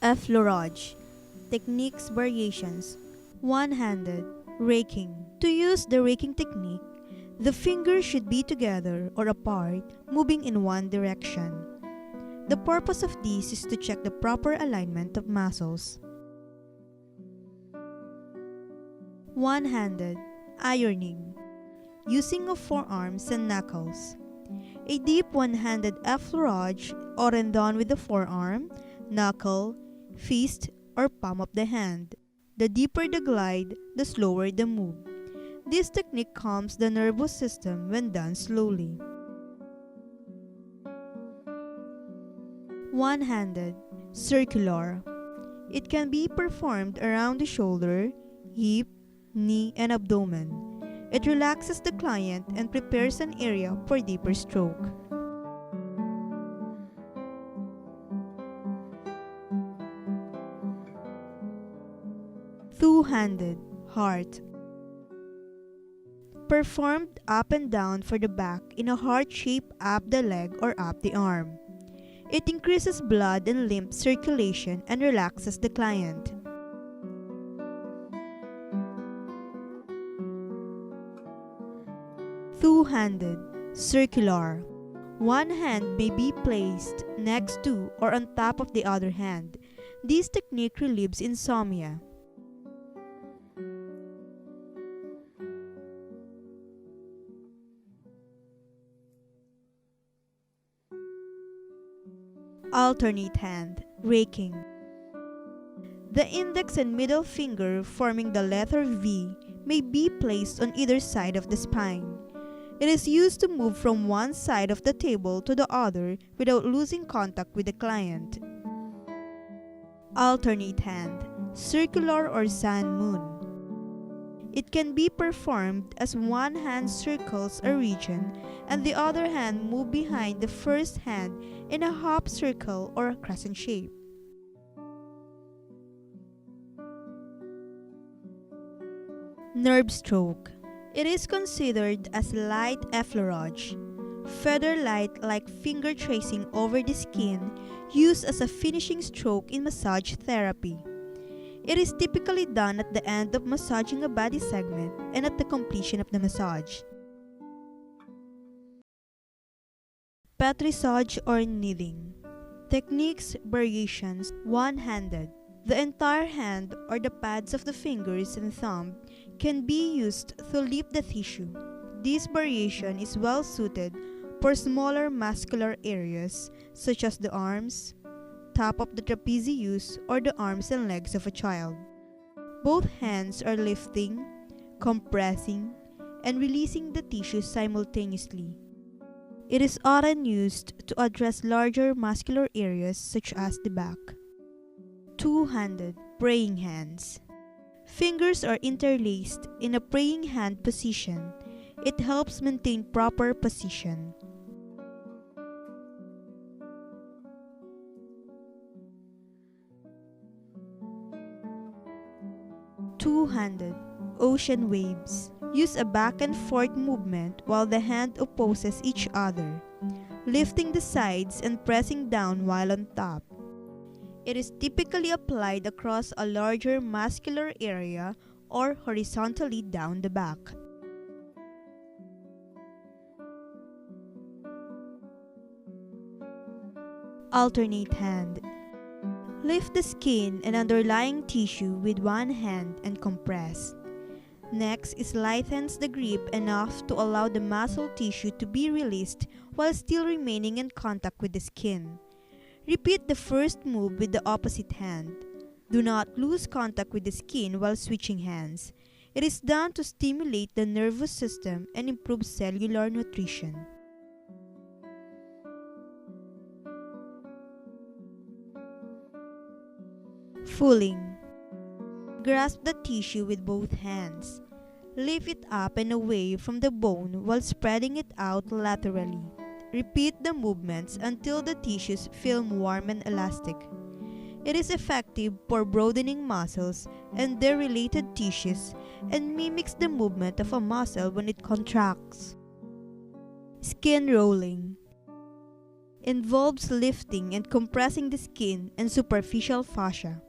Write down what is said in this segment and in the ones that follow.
Effleurage. Techniques variations. One-handed raking. To use the raking technique, the fingers should be together or apart, moving in one direction. The purpose of this is to check the proper alignment of muscles. One-handed ironing. Using of forearms and knuckles. A deep one-handed effleurage, often done with the forearm, knuckle, fist, or palm of the hand. The deeper the glide, the slower the move. This technique calms the nervous system when done slowly. One-handed circular. It can be performed around the shoulder, hip, knee, and abdomen. It relaxes the client and prepares an area for deeper stroke. Two-handed heart. Performed up and down for the back in a heart shape up the leg or up the arm. It increases blood and lymph circulation and relaxes the client. Two-handed circular. One hand may be placed next to or on top of the other hand. This technique relieves insomnia. Alternate hand raking. The index and middle finger forming the letter V may be placed on either side of the spine. It is used to move from one side of the table to the other without losing contact with the client. Alternate hand circular or sun moon. It can be performed as one hand circles a region and the other hand moves behind the first hand in a half circle or a crescent shape. Nerve stroke. It is considered as light effleurage, feather light like finger tracing over the skin, used as a finishing stroke in massage therapy. It is typically done at the end of massaging a body segment and at the completion of the massage. Petrissage or kneading. Techniques variations. One-handed. The entire hand or the pads of the fingers and thumb can be used to lift the tissue. This variation is well suited for smaller muscular areas such as the arms, top of the trapezius, or the arms and legs of a child. Both hands are lifting, compressing, and releasing the tissue simultaneously. It is often used to address larger muscular areas such as the back. Two-handed praying hands. Fingers are interlaced in a praying hand position. It helps maintain proper position. Two-handed ocean waves. Use a back and forth movement while the hand opposes each other, lifting the sides and pressing down while on top. It is typically applied across a larger muscular area or horizontally down the back. Alternate hand. Lift the skin and underlying tissue with one hand and compress. Next is lightens the grip enough to allow the muscle tissue to be released while still remaining in contact with the skin. Repeat the first move with the opposite hand. Do not lose contact with the skin while switching hands. It is done to stimulate the nervous system and improve cellular nutrition. Fooling. Grasp the tissue with both hands. Lift it up and away from the bone while spreading it out laterally. Repeat the movements until the tissues feel warm and elastic. It is effective for broadening muscles and their related tissues and mimics the movement of a muscle when it contracts. Skin rolling involves lifting and compressing the skin and superficial fascia.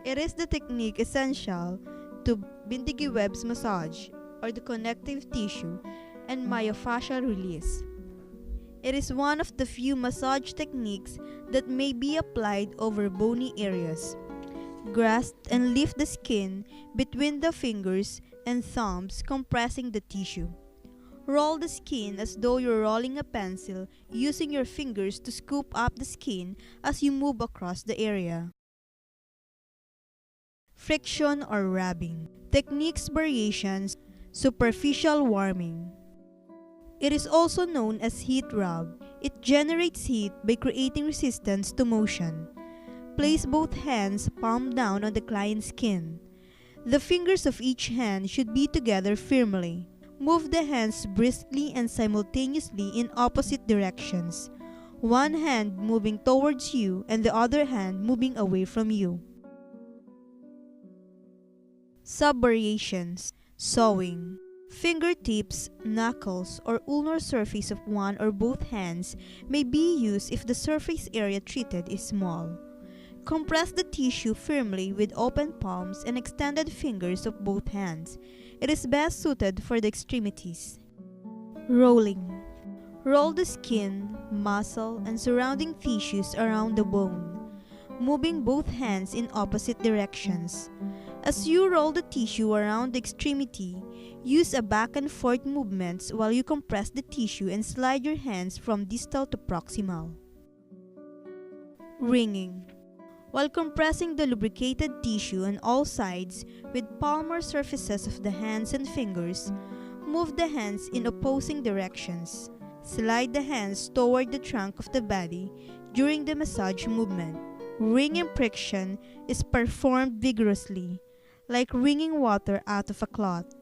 It is the technique essential to Bindigi-Webb's massage or the connective tissue and myofascial release. It is one of the few massage techniques that may be applied over bony areas. Grasp and lift the skin between the fingers and thumbs, compressing the tissue. Roll the skin as though you're rolling a pencil, using your fingers to scoop up the skin as you move across the area. Friction or rubbing. Techniques variations. Superficial warming. It is also known as heat rub. It generates heat by creating resistance to motion. Place both hands palm down on the client's skin. The fingers of each hand should be together firmly. Move the hands briskly and simultaneously in opposite directions. One hand moving towards you and the other hand moving away from you. Sub-variations. Sewing. Fingertips, knuckles, or ulnar surface of one or both hands may be used if the surface area treated is small. Compress the tissue firmly with open palms and extended fingers of both hands. It is best suited for the extremities. Rolling. Roll the skin, muscle, and surrounding tissues around the bone, moving both hands in opposite directions. As you roll the tissue around the extremity, use a back and forth movements while you compress the tissue and slide your hands from distal to proximal. Wringing. While compressing the lubricated tissue on all sides with palmar surfaces of the hands and fingers, move the hands in opposing directions. Slide the hands toward the trunk of the body during the massage movement. Wringing friction is performed vigorously, like wringing water out of a cloth.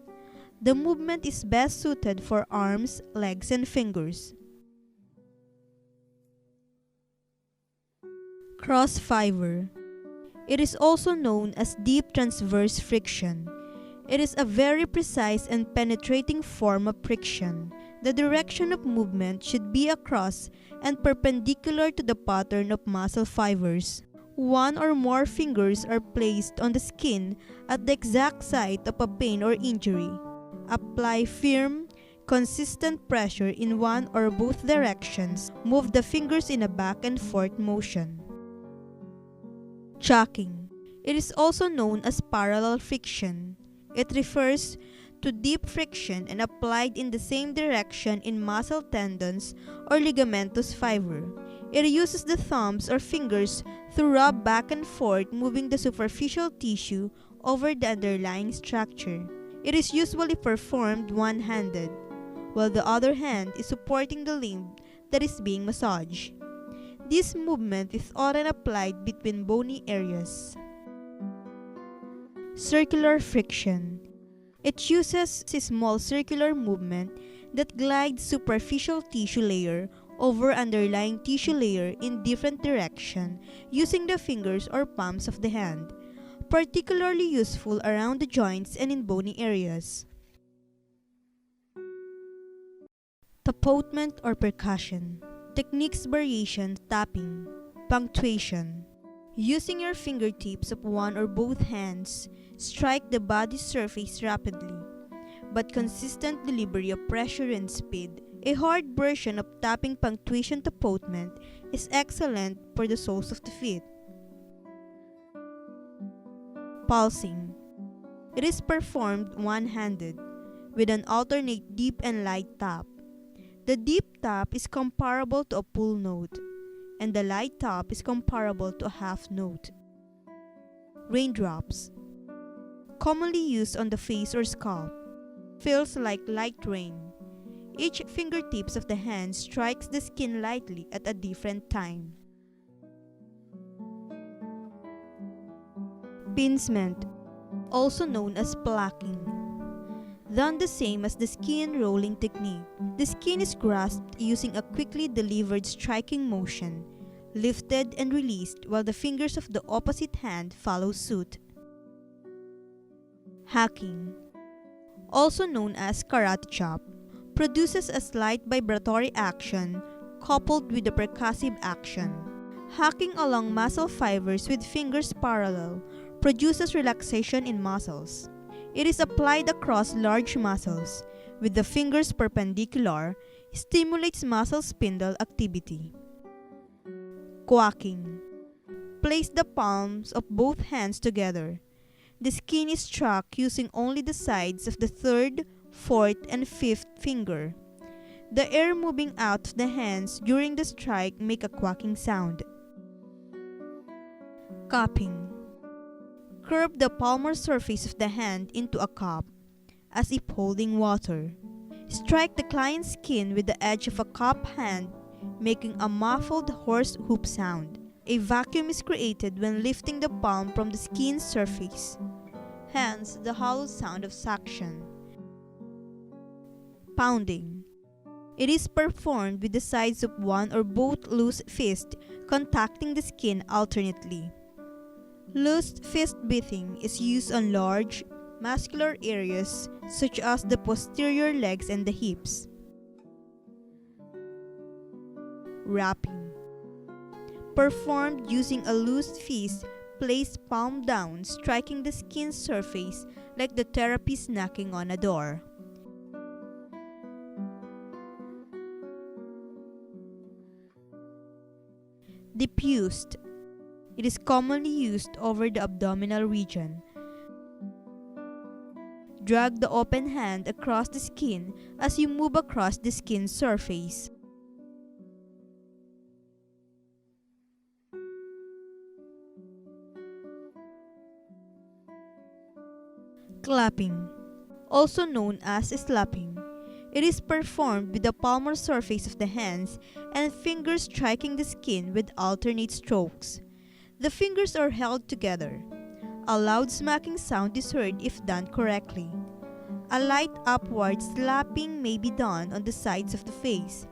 The movement is best suited for arms, legs, and fingers. Cross fiber. It is also known as deep transverse friction. It is a very precise and penetrating form of friction. The direction of movement should be across and perpendicular to the pattern of muscle fibers. One or more fingers are placed on the skin at the exact site of a pain or injury. Apply firm, consistent pressure in one or both directions. Move the fingers in a back and forth motion. Chucking. It is also known as parallel friction. It refers to deep friction and applied in the same direction in muscle tendons or ligamentous fiber. It uses the thumbs or fingers to rub back and forth, moving the superficial tissue over the underlying structure. It is usually performed one-handed, while the other hand is supporting the limb that is being massaged. This movement is often applied between bony areas. Circular friction. It uses a small circular movement that glides superficial tissue layer over underlying tissue layer in different direction using the fingers or palms of the hand, particularly useful around the joints and in bony areas. Tapotement or percussion. Techniques variation. Tapping. Punctuation. Using your fingertips of one or both hands, strike the body surface rapidly, but consistent delivery of pressure and speed. A hard version of tapping punctuation tapotement is excellent for the soles of the feet. Pulsing. It is performed one-handed, with an alternate deep and light tap. The deep tap is comparable to a full note, and the light tap is comparable to a half note. Raindrops. Commonly used on the face or scalp. Feels like light rain. Each fingertips of the hand strikes the skin lightly at a different time. Pincement, also known as plucking. Done the same as the skin rolling technique. The skin is grasped using a quickly delivered striking motion, lifted and released while the fingers of the opposite hand follow suit. Hacking, also known as karate chop, produces a slight vibratory action coupled with a percussive action. Hacking along muscle fibers with fingers parallel produces relaxation in muscles. It is applied across large muscles, with the fingers perpendicular, stimulates muscle spindle activity. Quacking. Place the palms of both hands together. The skin is struck using only the sides of the third, fourth, and fifth finger. The air moving out of the hands during the strike make a quacking sound. Cupping. Curve the palmar surface of the hand into a cup, as if holding water. Strike the client's skin with the edge of a cup hand, making a muffled horse hoop sound. A vacuum is created when lifting the palm from the skin's surface, hence the hollow sound of suction. Pounding. It is performed with the sides of one or both loose fists contacting the skin alternately. Loose fist beating is used on large, muscular areas such as the posterior legs and the hips. Wrapping. Performed using a loose fist placed palm down, striking the skin surface like the therapist knocking on a door. Diffused. It is commonly used over the abdominal region. Drag the open hand across the skin as you move across the skin surface. Clapping, also known as slapping. It is performed with the palmar surface of the hands and fingers striking the skin with alternate strokes. The fingers are held together. A loud smacking sound is heard if done correctly. A light upward slapping may be done on the sides of the face.